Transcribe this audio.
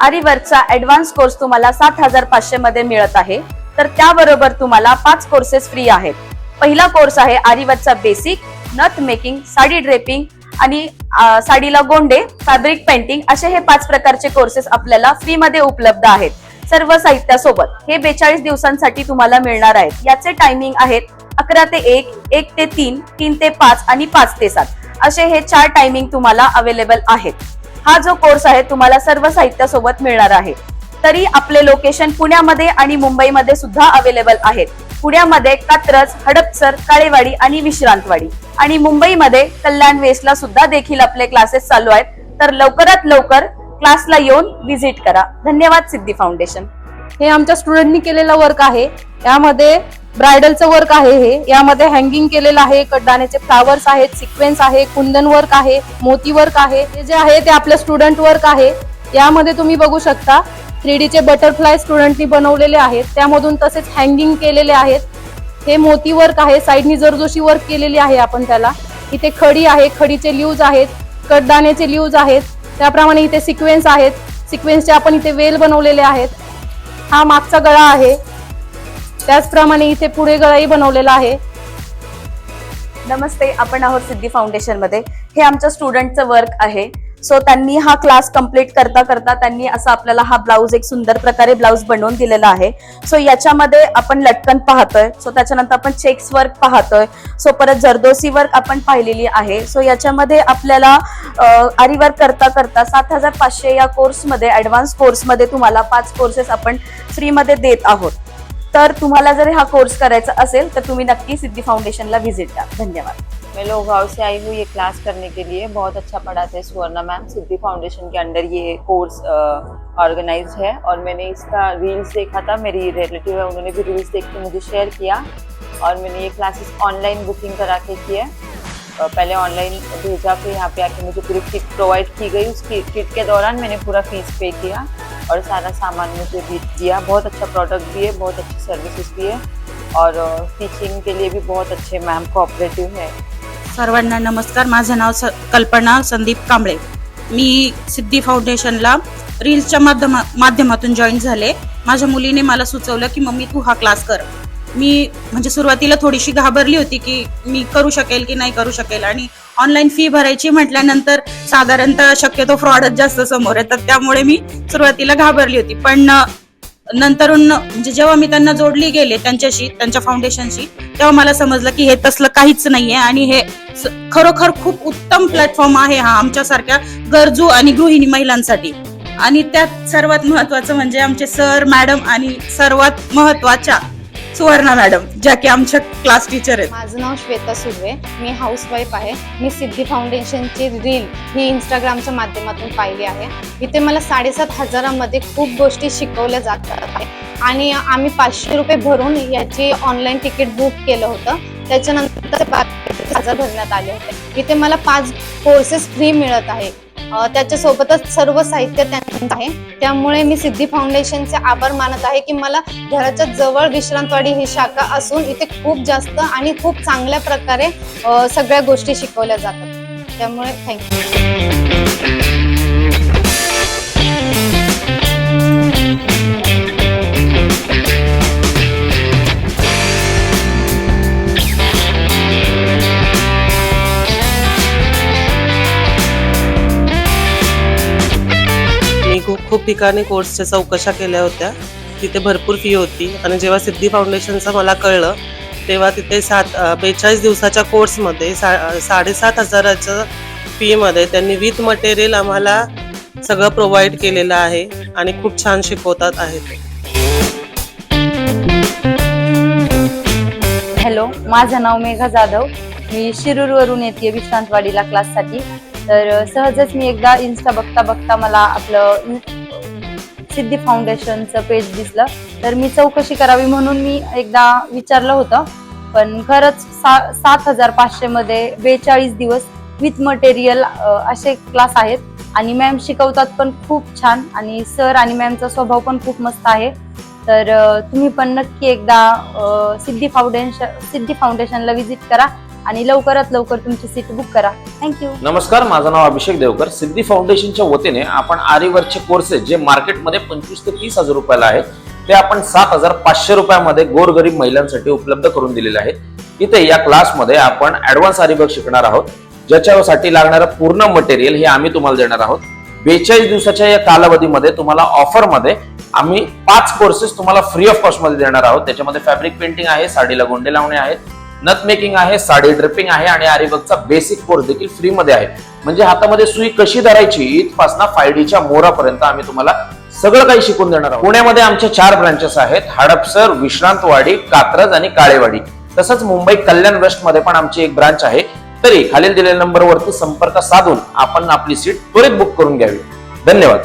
आरी वर्कचा advance course तुम्हाला 7,500 मध्ये मिळत आहे. तर त्याबरोबर तुम्हाला 5 कोर्सेस फ्री आहेत. पहिला कोर्स आहे आरी वर्कचा बेसिक, नथ मेकिंग, साडी ड्रेपिंग आणि साडीला गोंडे, फॅब्रिक पेंटिंग असे हे 5 प्रकारचे कोर्सेस आपल्याला फ्री मध्ये उपलब्ध आहेत. सर्व साहित्यासोबत हे 42 दिवसांसाठी तुम्हाला मिळणार आहेत. याचे टायमिंग आहेत 11 ते 1, 1 ते 3, 3 ते 5 आणि 5 ते 7 असे हे 4 टायमिंग तुम्हाला अवेलेबल आहेत. हा जो कोर्स आहे तुम्हाला सर्व साहित्यासोबत मिळणार आहे. तरी आपले लोकेशन पुण्यामध्ये आणि मुंबईमध्ये सुद्धा अवेलेबल आहेत. पुण्यामध्ये कात्रज, हडपसर, काळेवाडी आणि विश्रांतवाडी आणि मुंबईमध्ये कल्याण वेस्टला सुद्धा देखील आपले क्लासेस चालू आहेत. तर लवकरात लवकर क्लासला येऊन व्हिजिट करा. धन्यवाद सिद्धी फाउंडेशन. हे आमच्या स्टुडंटनी केलेलं वर्क आहे. यामध्ये ब्रायडलचं वर्क आहे. हे यामध्ये हँगिंग केलेलं आहे, कड्डाण्याचे फ्लावर्स आहेत, सिक्वेन्स आहे, कुंदन वर्क आहे, मोती वर्क आहे. हे जे आहे ते आपलं स्टुडंट वर्क आहे. यामध्ये तुम्ही बघू शकता 3D चे बटरफ्लाय स्टुडंटनी बनवलेले आहेत. त्यामधून तसेच हँगिंग केलेले आहेत. हे मोती वर्क आहे. साईडनी जरदोशी वर्क केलेली आहे आपण त्याला. इथे खडी आहे, खडीचे ल्यूज आहेत, कड्डाण्याचे ल्यूज आहेत. त्याप्रमाणे इथे सिक्वेन्स आहेत. सिक्वेन्सचे आपण इथे वेल बनवलेले आहेत. हा मागचा गळा आहे. त्याचप्रमाणे इथे पुढे गळाही बनवलेला आहे. नमस्ते, आपण आहोत सिद्धी फाउंडेशन मध्ये. हे आमच्या स्टुडंटचं वर्क आहे. सो त्यांनी हा क्लास कंप्लीट करता करता त्यांनी असं आपल्याला हा ब्लाउज एक सुंदर प्रकारे ब्लाउज बनवून दिलेला आहे. सो याच्यामध्ये आपण लटकन पाहतोय. सो त्याच्यानंतर आपण चेक्स वर्क पाहतोय. सो परत जरदोसी वर्क आपण पाहिलेली आहे. सो याच्यामध्ये आपल्याला आरी वर्क करता करता 7,500 या कोर्समध्ये ऍडव्हान्स कोर्समध्ये तुम्हाला 5 कोर्सेस आपण फ्रीमध्ये देत आहोत. तर तुम्हाला जर हा कोर्स करायचा असेल तर तुम्ही नक्की सिद्धी फाउंडेशनला व्हिजिट द्या. धन्यवाद. मैं लोहगांव से आई हूँ ये क्लास करने के लिए. बहुत अच्छा पढ़ाते हैं सुवर्णा मैम. सिद्धि फाउंडेशन के अंडर ये कोर्स ऑर्गेनाइज है और मैंने इसका रील्स देखा था. मेरी रिलेटिव है, उन्होंने भी रील्स देख के मुझे शेयर किया और मैंने ये क्लासेस ऑनलाइन बुकिंग करा के किए. पहले ऑनलाइन भेजा, फिर यहाँ पे आके मुझे पूरी किट प्रोवाइड की गई. उस किट के दौरान मैंने पूरा फीस पे किया और सारा सामान मुझे भी दिया. बहुत अच्छा प्रोडक्ट भी है, बहुत अच्छी सर्विसेज भी है और टीचिंग के लिए भी बहुत अच्छे मैम कोऑपरेटिव है. सर्वांना नमस्कार. माझं नाव कल्पना संदीप कांबळे. मी सिद्धी फाउंडेशनला रील्सच्या माध्यमातून जॉईन झाले. माझ्या मुलीने मला सुचवलं की मम्मी तू हा क्लास कर. मी म्हणजे सुरुवातीला थोडीशी घाबरली होती की मी करू शकेल की नाही करू शकेल, आणि ऑनलाईन फी भरायची म्हटल्यानंतर साधारणतः शक्यतो फ्रॉडच जास्त समोर येतात, त्यामुळे मी सुरुवातीला घाबरली होती. पण नंतरून म्हणजे जेव्हा मी त्यांना जोडली गेले त्यांच्याशी, त्यांच्या फाउंडेशनशी, तेव्हा मला समजलं की हे तसलं काहीच नाहीये आणि हे खरोखर खूप उत्तम प्लॅटफॉर्म आहे हा आमच्यासारख्या गरजू आणि गृहिणी महिलांसाठी. आणि त्यात सर्वात महत्वाचं म्हणजे आमचे सर मॅडम आणि सर्वात महत्वाच्या सुवर्णा मॅडम, ज्या की आमच्या क्लास टीचर आहेत. माझं नाव श्वेता सुर्वे. मी हाऊसवाईफ आहे. मी सिद्धी फाउंडेशनची रील ही इंस्टाग्रामच्या माध्यमातून पाहिली आहे. इथे मला 7,500 मध्ये खूप गोष्टी शिकवल्या जातात आणि आम्ही 500 रुपये भरून याची ऑनलाईन तिकीट बुक केलं होतं. त्याच्यानंतर 12,000 भरण्यात आले होते. इथे मला 5 कोर्सेस फ्री मिळत आहे. त्याच्यासोबतच सर्व साहित्य त्यांचं आहे. त्यामुळे मी सिद्धी फाउंडेशनचे आभार मानत आहे की मला घराच्या जवळ विश्रांतवाडी ही शाखा असून इथे खूप जास्त आणि खूप चांगल्या प्रकारे सगळ्या गोष्टी शिकवल्या जातात. त्यामुळे थँक्यू. खूप ठिकाणी कोर्सच्या चौकशा केल्या होत्या. तिथे भरपूर फी होती आणि जेव्हा सिद्धी फाउंडेशनचं मला कळलं तेव्हा तिथे 42 दिवसाच्या कोर्समध्ये 7,500च्या फीमध्ये त्यांनी विथ मटेरियल आम्हाला सगळं प्रोव्हाइड केलेलं आहे आणि खूप छान शिकवतात आहेत. हॅलो, माझं नाव मेघा जाधव. मी शिरूरवरून येते विश्रांतवाडीला क्लाससाठी. तर सहजच मी एकदा इन्स्टा बघता बघता मला आपलं सिद्धी फाउंडेशनचं पेज दिसलं. तर मी चौकशी करावी म्हणून मी एकदा विचारलं होतं. पण खरंच 7,500 मध्ये 42 दिवस विथ मटेरियल असे क्लास आहेत आणि मॅम शिकवतात पण खूप छान आणि सर आणि मॅमचा स्वभाव पण खूप मस्त आहे. तर तुम्ही पण नक्की एकदा सिद्धी फाउंडेशनला व्हिजिट करा आणि लवकरात लवकर तुमची सीट बुक करा. थँक्यू. नमस्कार, माझं नाव अभिषेक देवकर. सिद्धी फाउंडेशनच्या वतीने आपण आरीवर्कचे कोर्सेस जे मार्केटमध्ये 25 ते 30 हजार रुपयाला आहेत ते आपण 7,500 रुपयामध्ये गोरगरीब महिलांसाठी उपलब्ध करून दिलेले आहेत. इथे या क्लासमध्ये आपण ऍडव्हान्स आरीवर्क शिकणार आहोत, ज्याच्यासाठी लागणारं पूर्ण मटेरियल हे आम्ही तुम्हाला देणार आहोत. 42 दिवसाच्या या कालावधीमध्ये तुम्हाला ऑफरमध्ये आम्ही 5 कोर्सेस तुम्हाला फ्री ऑफ कॉस्ट मध्ये देणार आहोत. त्याच्यामध्ये फॅब्रिक पेंटिंग आहे, साडीला गोंडे लावणे आहेत, नथ मेकिंग आहे, साडी ड्रिपिंग आहे आणि आरीवर्कचा बेसिक कोर्स देखील फ्री मध्ये आहे. म्हणजे हातामध्ये सुई कशी धरायची इथपासून 5Dच्या मोरापर्यंत आम्ही तुम्हाला सगळं काही शिकून देणार आहोत. पुण्यामध्ये आमचे 4 ब्रांचेस आहेत, हडपसर, विश्रांतवाडी, कात्रज आणि काळेवाडी. तसंच मुंबई कल्याण वेस्ट मध्ये पण आमची एक ब्रांच आहे. तरी खालील दिलेल्या नंबरवरती संपर्क साधून आपण आपली सीट त्वरित बुक करून घ्यावी. धन्यवाद.